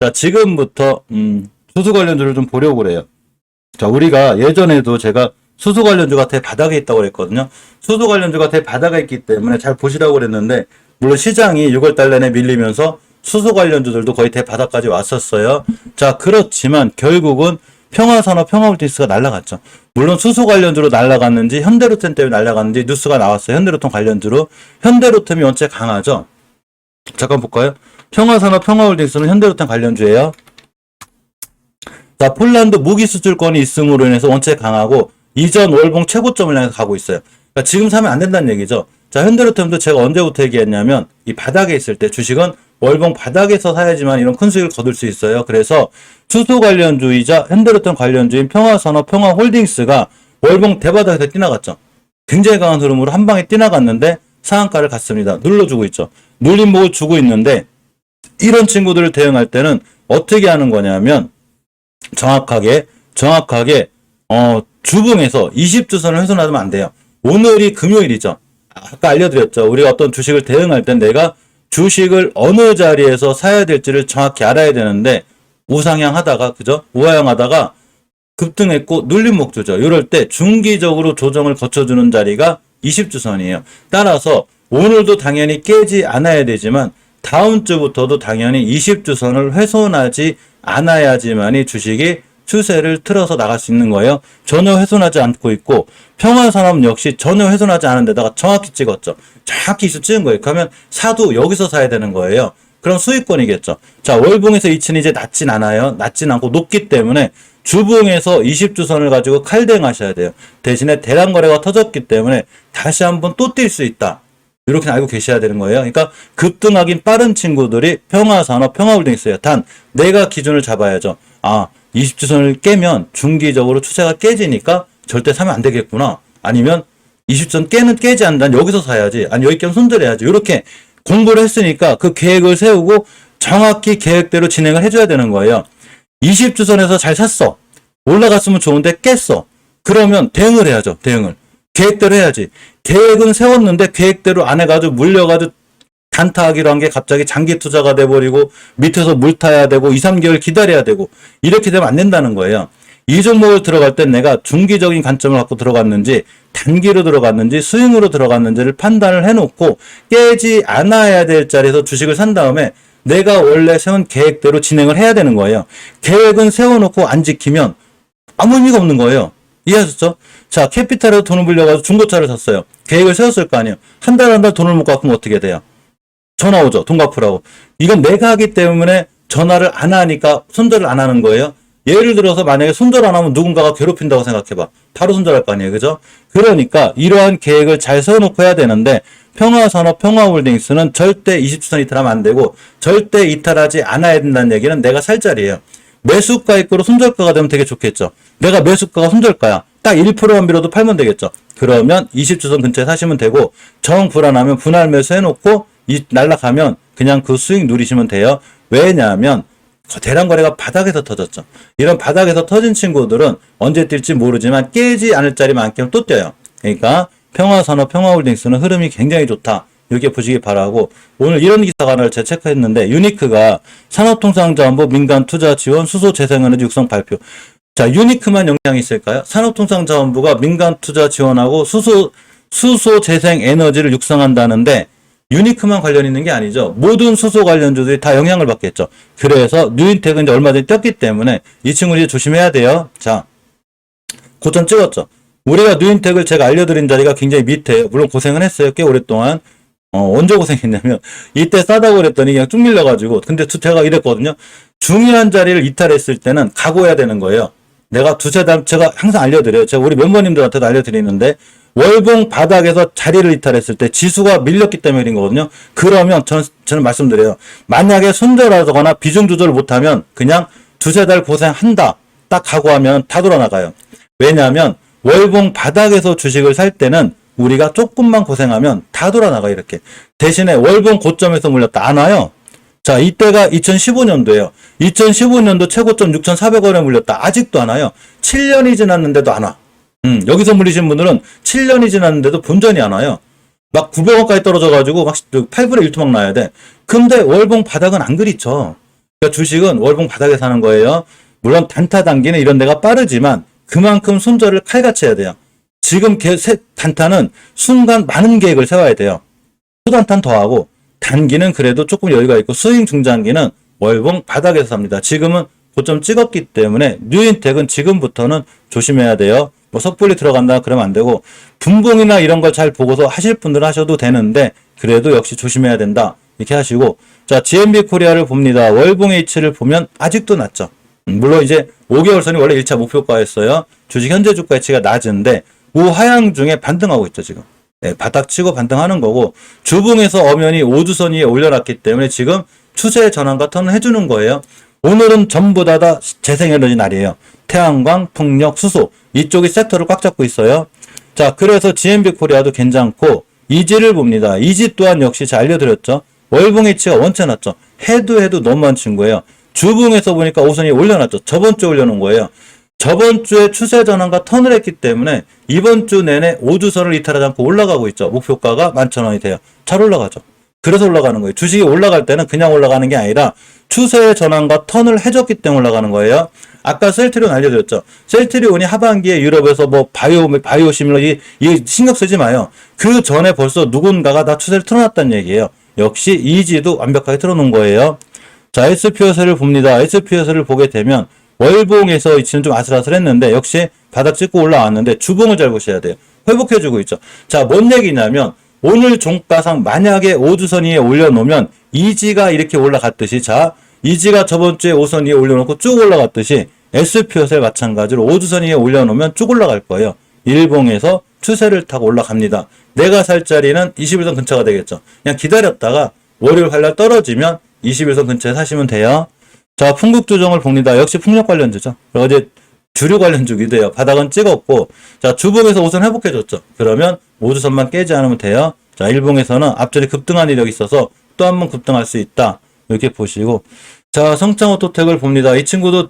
자, 지금부터 수소 관련주를 좀 보려고 그래요. 자, 우리가 예전에도 제가 수소 관련주가 대바닥에 있다고 그랬거든요. 수소 관련주가 대바닥에 있기 때문에 잘 보시라고 그랬는데, 물론 시장이 6월달 내내 밀리면서 수소 관련주들도 거의 대바닥까지 왔었어요. 자, 그렇지만 결국은 평화산업, 평화홀딩스가 날아갔죠. 물론 수소 관련주로 날아갔는지 현대로템 때문에 날아갔는지 뉴스가 나왔어요. 현대로템 관련주로. 현대로템이 원체 강하죠. 잠깐 볼까요? 평화산업, 평화홀딩스는 현대로템 관련주예요. 자, 폴란드 무기 수출권이 있음으로 인해서 원체 강하고 이전 월봉 최고점을 향해서 가고 있어요. 그러니까 지금 사면 안 된다는 얘기죠. 자, 현대로템도 제가 언제부터 얘기했냐면 이 바닥에 있을 때 주식은 월봉 바닥에서 사야지만 이런 큰 수익을 거둘 수 있어요. 그래서 수소 관련주이자 현대로템 관련주인 평화산업, 평화홀딩스가 월봉 대바닥에서 뛰어나갔죠. 굉장히 강한 흐름으로 한 방에 뛰어나갔는데 상한가를 갔습니다. 눌러주고 있죠. 눌림목을 주고 있는데 이런 친구들을 대응할 때는 어떻게 하는 거냐면 정확하게 주봉에서 20주선을 훼손하면 안 돼요. 오늘이 금요일이죠. 아까 알려드렸죠. 우리가 어떤 주식을 대응할 땐 내가 주식을 어느 자리에서 사야 될지를 정확히 알아야 되는데 우상향 하다가 그죠? 우하향 하다가 급등했고 눌림목 주죠. 이럴 때 중기적으로 조정을 거쳐주는 자리가 20주선이에요. 따라서 오늘도 당연히 깨지 않아야 되지만 다음 주부터도 당연히 20주선을 훼손하지 않아야지만이 주식이 추세를 틀어서 나갈 수 있는 거예요. 전혀 훼손하지 않고 있고 평화산업 역시 전혀 훼손하지 않은 데다가 정확히 찍었죠. 정확히 이수 찍은 거예요. 그러면 사도 여기서 사야 되는 거예요. 그럼 수익권이겠죠. 자, 월봉에서 이치는 이제 낮진 않아요. 낮진 않고 높기 때문에 주봉에서 20주선을 가지고 칼대응하셔야 돼요. 대신에 대량 거래가 터졌기 때문에 다시 한번 또 뛸 수 있다. 이렇게 알고 계셔야 되는 거예요. 그러니까 급등하긴 빠른 친구들이 평화산업, 평화홀딩스예요. 단 내가 기준을 잡아야죠. 20주선을 깨면 중기적으로 추세가 깨지니까 절대 사면 안 되겠구나. 아니면 20선 깨지 않는다. 여기서 사야지. 아니 여기 깨면 손절해야지. 이렇게 공부를 했으니까 그 계획을 세우고 정확히 계획대로 진행을 해줘야 되는 거예요. 20주선에서 잘 샀어. 올라갔으면 좋은데 깼어. 그러면 대응을 해야죠. 대응을. 계획대로 해야지. 계획은 세웠는데 계획대로 안 해가지고 물려가지고 단타하기로 한 게 갑자기 장기 투자가 돼버리고 밑에서 물 타야 되고 2, 3개월 기다려야 되고 이렇게 되면 안 된다는 거예요. 이 종목을 들어갈 땐 내가 중기적인 관점을 갖고 들어갔는지 단기로 들어갔는지 스윙으로 들어갔는지를 판단을 해놓고 깨지 않아야 될 자리에서 주식을 산 다음에 내가 원래 세운 계획대로 진행을 해야 되는 거예요. 계획은 세워놓고 안 지키면 아무 의미가 없는 거예요. 이해하셨죠? 자, 캐피탈에서 돈을 불려가지고 중고차를 샀어요. 계획을 세웠을 거 아니에요. 한 달 돈을 못 갚으면 어떻게 돼요? 전화 오죠. 돈 갚으라고. 이건 내가 하기 때문에 전화를 안 하니까 손절을 안 하는 거예요. 예를 들어서 만약에 손절 안 하면 누군가가 괴롭힌다고 생각해봐. 바로 손절할 거 아니에요. 그죠? 그러니까 이러한 계획을 잘 세워놓고 해야 되는데 평화산업, 평화홀딩스는 절대 20주선 이탈하면 안 되고 절대 이탈하지 않아야 된다는 얘기는 내가 살 자리예요. 매수가 있고로 손절가가 되면 되게 좋겠죠. 내가 매수가가 손절가야. 딱 1%만 밀어도 팔면 되겠죠. 그러면 20주선 근처에 사시면 되고 정 불안하면 분할 매수 해놓고 날라가면 그냥 그 수익 누리시면 돼요. 왜냐하면 대량 거래가 바닥에서 터졌죠. 이런 바닥에서 터진 친구들은 언제 뛸지 모르지만 깨지 않을 자리만큼 또 뛰어요. 그러니까 평화산업, 평화홀딩스는 흐름이 굉장히 좋다. 이렇게 보시기 바라고 오늘 이런 기사가 하나를 제가 체크했는데 유니크가 산업통상자원부 민간투자지원 수소재생에너지 육성 발표. 자, 유니크만 영향이 있을까요? 산업통상자원부가 민간투자 지원하고 수소재생에너지를 육성한다는데 유니크만 관련 있는 게 아니죠. 모든 수소 관련주들이 다 영향을 받겠죠. 그래서 뉴인텍은 이제 얼마 전에 떴기 때문에 이 친구를 이제 조심해야 돼요. 자, 고점 찍었죠. 우리가 뉴인텍을 제가 알려드린 자리가 굉장히 밑에요. 물론 고생은 했어요. 꽤 오랫동안. 언제 고생했냐면 이때 싸다고 그랬더니 그냥 쭉 밀려가지고 근데 제가 이랬거든요. 중요한 자리를 이탈했을 때는 각오해야 되는 거예요. 내가 제가 항상 알려드려요. 제가 우리 멤버님들한테도 알려드리는데 월봉 바닥에서 자리를 이탈했을 때 지수가 밀렸기 때문에 그런 거거든요. 그러면 저는 말씀드려요. 만약에 손절하거나 비중 조절을 못하면 그냥 두세 달 고생한다. 딱 각오하면 다 돌아나가요. 왜냐하면 월봉 바닥에서 주식을 살 때는 우리가 조금만 고생하면 다 돌아나가 이렇게. 대신에 월봉 고점에서 물렸다. 안 와요. 자, 이때가 2015년도예요. 2015년도 최고점 6,400원에 물렸다. 아직도 안 와요. 7년이 지났는데도 안 와. 여기서 물리신 분들은 7년이 지났는데도 본전이 안 와요. 막 900원까지 떨어져가지고 막 8분의 1토막 나야 돼. 근데 월봉 바닥은 안 그리쳐. 그러니까 주식은 월봉 바닥에 사는 거예요. 물론 단타 단기는 이런 데가 빠르지만 그만큼 손절을 칼같이 해야 돼요. 지금 단타는 순간 많은 계획을 세워야 돼요. 초단타는 더하고 단기는 그래도 조금 여유가 있고 스윙 중장기는 월봉 바닥에서 삽니다. 지금은 고점 찍었기 때문에 뉴인텍은 지금부터는 조심해야 돼요. 뭐 섣불리 들어간다 그러면 안 되고 분봉이나 이런 걸 잘 보고서 하실 분들은 하셔도 되는데 그래도 역시 조심해야 된다. 이렇게 하시고 자 GMB 코리아를 봅니다. 월봉 H를 보면 아직도 낮죠. 물론 이제 5개월 선이 원래 1차 목표가였어요. 주식 현재 주가 가치가 낮은데 우하향 중에 반등하고 있죠 지금. 네, 바닥 치고 반등하는 거고 주봉에서 엄연히 5주선 위에 올려놨기 때문에 지금 추세 전환과 턴을 해주는 거예요. 오늘은 전부 다 재생에너지 날이에요. 태양광, 풍력, 수소 이쪽이 섹터를 꽉 잡고 있어요. 자 그래서 GMB 코리아도 괜찮고 이지를 봅니다. 이지 또한 역시 잘 알려드렸죠. 월봉 H가 원체 났죠. 해도 너무한 친구예요. 주봉에서 보니까 5선이 올려놨죠. 저번 주에 올려놓은 거예요. 저번 주에 추세 전환과 턴을 했기 때문에 이번 주 내내 5주선을 이탈하지 않고 올라가고 있죠. 목표가가 11,000원이 돼요. 잘 올라가죠. 그래서 올라가는 거예요. 주식이 올라갈 때는 그냥 올라가는 게 아니라 추세 전환과 턴을 해줬기 때문에 올라가는 거예요. 아까 셀트리온 알려드렸죠. 셀트리온이 하반기에 유럽에서 뭐 바이오 시밀러지 이 신경 쓰지 마요. 그 전에 벌써 누군가가 다 추세를 틀어놨다는 얘기예요. 역시 이지도 완벽하게 틀어놓은 거예요. 자, SPS를 봅니다. SPS를 보게 되면 월봉에서 이치는 좀 아슬아슬했는데 역시 바닥 찍고 올라왔는데 주봉을 잘 보셔야 돼요. 회복해주고 있죠. 자, 뭔 얘기냐면 오늘 종가상 만약에 5주선 위에 올려놓으면 이지가 이렇게 올라갔듯이 자 이지가 저번 주에 5선 위에 올려놓고 쭉 올라갔듯이 SPS를 마찬가지로 5주선 위에 올려놓으면 쭉 올라갈 거예요. 일봉에서 추세를 타고 올라갑니다. 내가 살 자리는 21선 근처가 되겠죠. 그냥 기다렸다가 월요일 활날 떨어지면 21선 근처에 사시면 돼요. 자, 풍국조정을 봅니다. 역시 풍력 관련주죠. 어제 주류 관련주기도 돼요. 바닥은 찍었고, 자, 주봉에서 5선 회복해줬죠. 그러면 5주선만 깨지 않으면 돼요. 자, 일봉에서는 앞전에 급등한 이력이 있어서 또 한 번 급등할 수 있다. 이렇게 보시고, 자, 성창오토텍을 봅니다. 이 친구도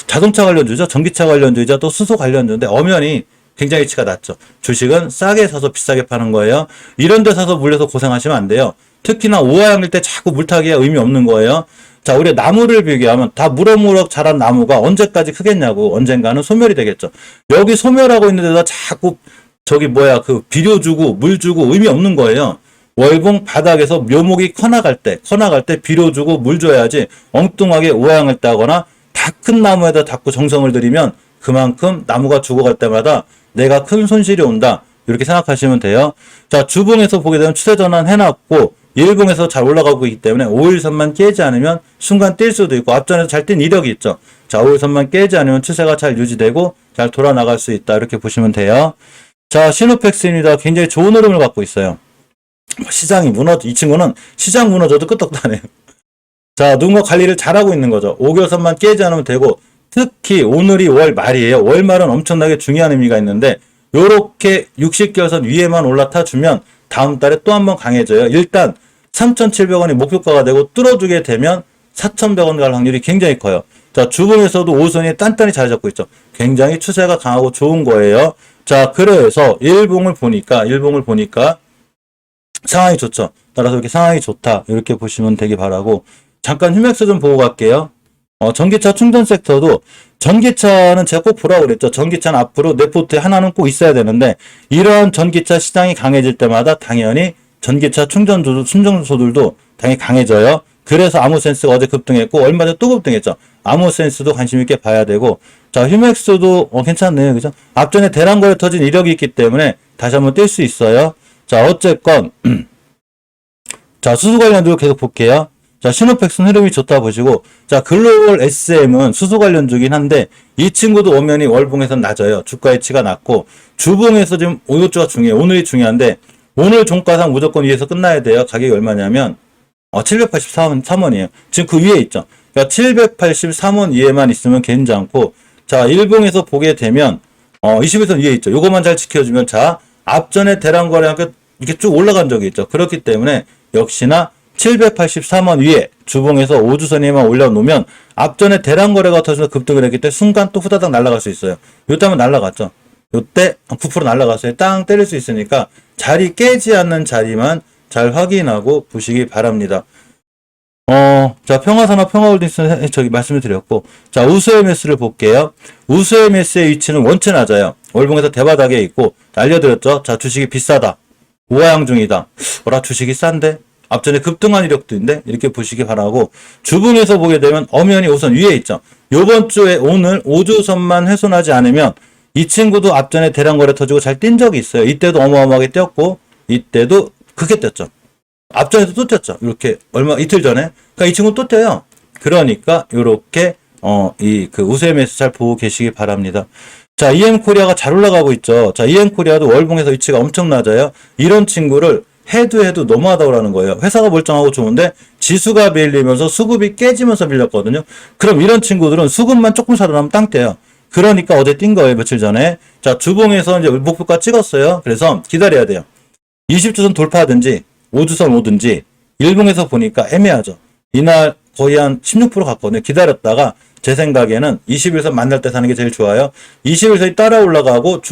자동차 관련주죠. 전기차 관련주이자 또 수소 관련주인데 엄연히 굉장히 위치가 낮죠. 주식은 싸게 사서 비싸게 파는 거예요. 이런 데 사서 물려서 고생하시면 안 돼요. 특히나 우하향일 때 자꾸 물타기가 의미 없는 거예요. 자, 우리 나무를 비교하면 다 무럭무럭 자란 나무가 언제까지 크겠냐고 언젠가는 소멸이 되겠죠. 여기 소멸하고 있는 데다 자꾸 그 비료 주고 물 주고 의미 없는 거예요. 월봉 바닥에서 묘목이 커나갈 때 비료 주고 물 줘야지 엉뚱하게 우하향을 따거나 다 큰 나무에다 자꾸 정성을 들이면 그만큼 나무가 죽어갈 때마다 내가 큰 손실이 온다. 이렇게 생각하시면 돼요. 자, 주봉에서 보게 되면 추세 전환 해놨고 일봉에서 잘 올라가고 있기 때문에 5일선만 깨지 않으면 순간 뛸 수도 있고 앞전에서 잘 뛴 이력이 있죠. 자, 5일선만 깨지 않으면 추세가 잘 유지되고 잘 돌아 나갈 수 있다. 이렇게 보시면 돼요. 자, 시노팩스입니다. 굉장히 좋은 흐름을 갖고 있어요. 시장이 이 친구는 시장 무너져도 끄떡하네요. 자, 누군가 관리를 잘하고 있는 거죠. 5개월선만 깨지 않으면 되고 특히 오늘이 월 말이에요. 월 말은 엄청나게 중요한 의미가 있는데 요렇게 60개월선 위에만 올라타 주면 다음 달에 또 한 번 강해져요. 일단 3,700원이 목표가가 되고 뚫어주게 되면 4,100원 갈 확률이 굉장히 커요. 자, 주봉에서도 5선이 단단히 잘 잡고 있죠. 굉장히 추세가 강하고 좋은 거예요. 자, 그래서 일봉을 보니까 상황이 좋죠. 따라서 이렇게 상황이 좋다. 이렇게 보시면 되기 바라고. 잠깐 휴맥스 좀 보고 갈게요. 전기차 충전 섹터도 전기차는 제가 꼭 보라고 그랬죠. 전기차는 앞으로 내 포트에 하나는 꼭 있어야 되는데 이러한 전기차 시장이 강해질 때마다 당연히 전기차 충전소들도 당연히 강해져요. 그래서 아무센스가 어제 급등했고 얼마 전에 또 급등했죠. 아무센스도 관심 있게 봐야 되고 자 휴맥스도 괜찮네요. 그죠? 앞전에 대량거래 터진 이력이 있기 때문에 다시 한번 뛸 수 있어요. 자 어쨌건 자 수소 관련도 계속 볼게요. 자, 시노팩스는 흐름이 좋다 보시고, 자, 글로벌 SM은 수소 관련주긴 한데, 이 친구도 오면이 월봉에서는 낮아요. 주가 위치가 낮고, 주봉에서 지금 오늘주가 중요해요. 오늘이 중요한데, 오늘 종가상 무조건 위에서 끝나야 돼요. 가격이 얼마냐면, 783원이에요. 지금 그 위에 있죠. 그러니까 783원 이에만 있으면 괜찮고, 자, 일봉에서 보게 되면, 21선 위에 있죠. 요것만 잘 지켜주면, 자, 앞전에 대량거래하니까 이렇게 쭉 올라간 적이 있죠. 그렇기 때문에, 역시나, 783원 위에 주봉에서 5주선에만 올려놓으면 앞전에 대량거래가 터져서 급등을 했기 때문에 순간 또 후다닥 날아갈 수 있어요. 요때 한번 날아갔죠. 요때 9% 날아갔어요. 땅 때릴 수 있으니까 자리 깨지 않는 자리만 잘 확인하고 보시기 바랍니다. 자, 평화산업, 평화홀딩스는 저기 말씀을 드렸고, 자, 우수MS를 볼게요. 우수MS의 위치는 원체 낮아요. 월봉에서 대바닥에 있고, 알려드렸죠? 자, 주식이 비싸다. 우하향 중이다. 주식이 싼데? 앞전에 급등한 이력도 있는데? 이렇게 보시기 바라고, 주봉에서 보게 되면 엄연히 우선 위에 있죠. 요번 주에 오늘 5주선만 훼손하지 않으면, 이 친구도 앞전에 대량 거래 터지고 잘 뛴 적이 있어요. 이때도 어마어마하게 뛰었고, 이때도 크게 뛰었죠. 앞전에도 또 뛰었죠. 이렇게 이틀 전에. 그러니까 이 친구 또 뛰어요. 그러니까 요렇게 우수MS 잘 보고 계시기 바랍니다. 자, EM코리아가 잘 올라가고 있죠. 자, EM코리아도 월봉에서 위치가 엄청 낮아요. 이런 친구를 해도 너무하다고 거예요. 회사가 멀쩡하고 좋은데 지수가 밀리면서 수급이 깨지면서 밀렸거든요. 그럼 이런 친구들은 수급만 조금 살아나면 땅 떼요. 그러니까 어제 뛴 거예요. 며칠 전에. 자, 주봉에서 이제 목표가 찍었어요. 그래서 기다려야 돼요. 20주선 돌파하든지 5주선 오든지 일봉에서 보니까 애매하죠. 이날 거의 한 16% 갔거든요. 기다렸다가 제 생각에는 21선 만날 때 사는 게 제일 좋아요. 21선이 따라 올라가고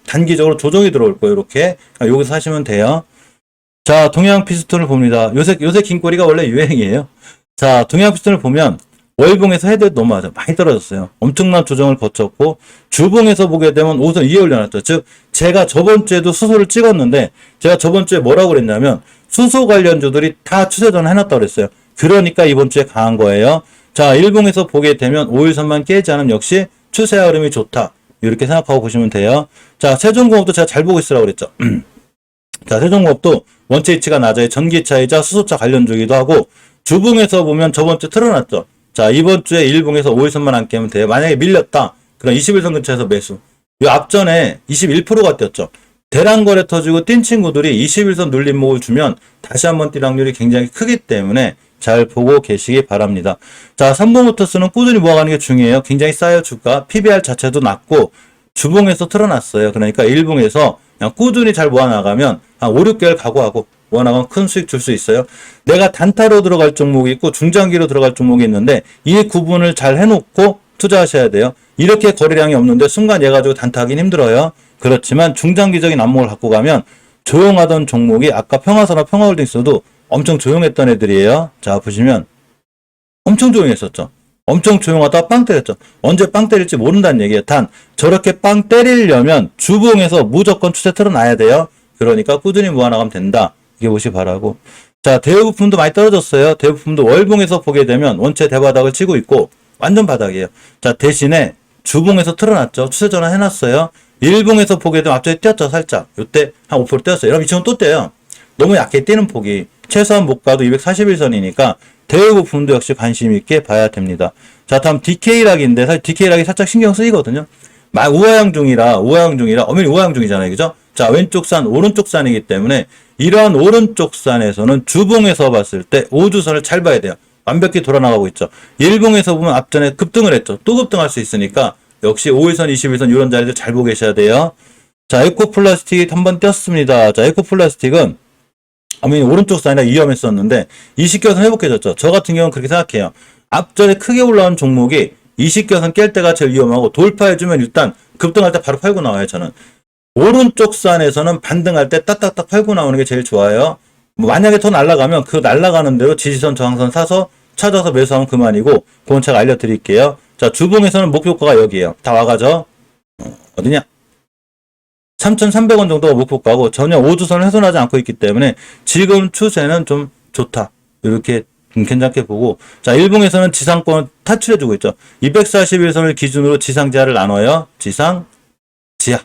단기적으로 조정이 들어올 거예요. 이렇게 여기서 사시면 돼요. 자, 동양 피스톤을 봅니다. 요새 긴꼬리가 원래 유행이에요. 자, 동양 피스톤을 보면 월봉에서 헤드 너무 많이 떨어졌어요. 엄청난 조정을 거쳤고 주봉에서 보게 되면 우선 위에 올려놨죠. 즉 제가 저번 주에도 수소를 찍었는데 제가 저번 주에 뭐라고 그랬냐면 수소 관련주들이 다 추세전 해놨다고 그랬어요. 그러니까 이번 주에 강한 거예요. 자, 일봉에서 보게 되면 5일선만 깨지 않으면 역시 추세 흐름이 좋다. 이렇게 생각하고 보시면 돼요. 자, 세종공업도 제가 잘 보고 있으라고 그랬죠. 자, 세종공업도 원체 위치가 낮아요. 전기차이자 수소차 관련주기도 하고 주봉에서 보면 저번 주 틀어놨죠. 자, 이번 주에 일봉에서 5일선만 안 깨면 돼요. 만약에 밀렸다. 그럼 21선 근처에서 매수. 이 앞전에 21%가 뛰었죠. 대량 거래 터지고 뛴 친구들이 21선 눌림목을 주면 다시 한번 뛸 확률이 굉장히 크기 때문에 잘 보고 계시기 바랍니다. 자, 삼성모터스는 꾸준히 모아가는 게 중요해요. 굉장히 싸요, 주가. PBR 자체도 낮고 주봉에서 틀어놨어요. 그러니까 일봉에서 그냥 꾸준히 잘 모아나가면 한 5, 6개월 각오하고 모아나가면 큰 수익 줄 수 있어요. 내가 단타로 들어갈 종목이 있고 중장기로 들어갈 종목이 있는데 이 구분을 잘 해놓고 투자하셔야 돼요. 이렇게 거래량이 없는데 순간 얘 가지고 단타하기는 힘들어요. 그렇지만 중장기적인 안목을 갖고 가면 조용하던 종목이 아까 평화산업, 평화홀딩스도 엄청 조용했던 애들이에요. 자, 보시면 엄청 조용했었죠. 엄청 조용하다가 빵 때렸죠. 언제 빵 때릴지 모른다는 얘기예요. 단 저렇게 빵 때리려면 주봉에서 무조건 추세 틀어놔야 돼요. 그러니까 꾸준히 모아나가면 된다. 이게 보시 바라고. 자, 대우부품도 많이 떨어졌어요. 대우부품도 월봉에서 보게 되면 원체 대바닥을 치고 있고 완전 바닥이에요. 자, 대신에 주봉에서 틀어놨죠. 추세 전환 해놨어요. 일봉에서 보게 되면 앞쪽에 뛰었죠. 살짝. 요때 한 5% 뛰었어요. 여러분 이 친구 또 뛰어요. 너무 약게 뛰는 폭이 최소한 못 가도 241선이니까 대우부품도 역시 관심 있게 봐야 됩니다. 자, 다음 DK락인데 사실 DK락이 살짝 신경 쓰이거든요. 우하향 중이라 엄연히 우하향 중이잖아요. 그죠? 자, 왼쪽 산, 오른쪽 산이기 때문에 이러한 오른쪽 산에서는 주봉에서 봤을 때 5주선을 잘 봐야 돼요. 완벽히 돌아나가고 있죠. 일봉에서 보면 앞전에 급등을 했죠. 또 급등할 수 있으니까 역시 5일선, 21선 이런 자리들 잘 보고 계셔야 돼요. 자, 에코플라스틱이 한번 떴습니다. 자, 에코플라스틱은 아무리 오른쪽 산이라 위험했었는데 20개선 회복해졌죠. 저 같은 경우는 그렇게 생각해요. 앞전에 크게 올라온 종목이 20개선 깰 때가 제일 위험하고 돌파해주면 일단 급등할 때 바로 팔고 나와요. 저는 오른쪽 산에서는 반등할 때 딱딱딱 팔고 나오는 게 제일 좋아요. 만약에 더 날아가면 그 날아가는 대로 지지선 저항선 사서 찾아서 매수하면 그만이고 그건 제가 알려드릴게요. 자, 주봉에서는 목표가가 여기에요. 다 와가죠. 어디냐? 3,300원 정도가 목표가고 전혀 5주선을 훼손하지 않고 있기 때문에 지금 추세는 좀 좋다. 이렇게 괜찮게 보고, 자, 일봉에서는 지상권을 탈출해주고 있죠. 241선을 기준으로 지상지하를 나눠요. 지상, 지하.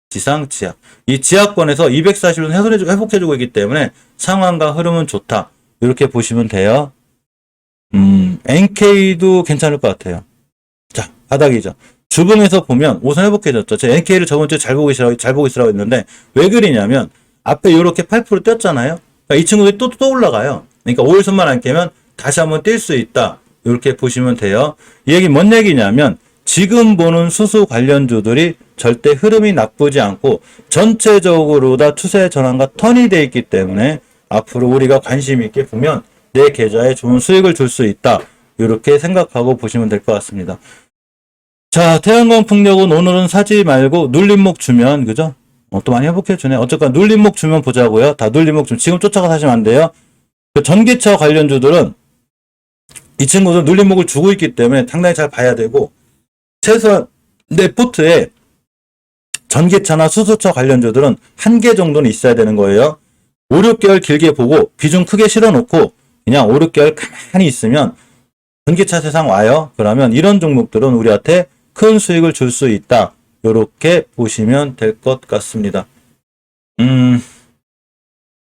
지상, 지하. 이 지하권에서 241선 회복해주고 있기 때문에 상황과 흐름은 좋다. 이렇게 보시면 돼요. NK도 괜찮을 것 같아요. 자, 바닥이죠. 주봉에서 보면 5선 회복해졌죠. 제가 NK를 저번 주에 잘 보고 있으라고 했는데 왜 그러냐면 앞에 이렇게 8% 뛰었잖아요. 그러니까 이 친구들이 또 올라가요. 그러니까 5일선만 안 깨면 다시 한번 뛸 수 있다. 이렇게 보시면 돼요. 이 얘기 뭔 얘기냐면 지금 보는 수소 관련주들이 절대 흐름이 나쁘지 않고 전체적으로 다 추세 전환과 턴이 돼 있기 때문에 앞으로 우리가 관심 있게 보면 내 계좌에 좋은 수익을 줄 수 있다. 이렇게 생각하고 보시면 될 것 같습니다. 자, 태양광 풍력은 오늘은 사지 말고 눌림목 주면, 그죠? 또 많이 회복해주네. 어쨌건 눌림목 주면 보자고요. 다 눌림목 주면 지금 쫓아가 사시면 안 돼요. 그 전기차 관련주들은 이 친구도 눌림목을 주고 있기 때문에 상당히 잘 봐야 되고, 최소한 내 포트에 전기차나 수소차 관련주들은 한 개 정도는 있어야 되는 거예요. 5, 6개월 길게 보고 비중 크게 실어놓고 그냥 5, 6개월 가만히 있으면 전기차 세상 와요. 그러면 이런 종목들은 우리한테 큰 수익을 줄 수 있다. 이렇게 보시면 될 것 같습니다.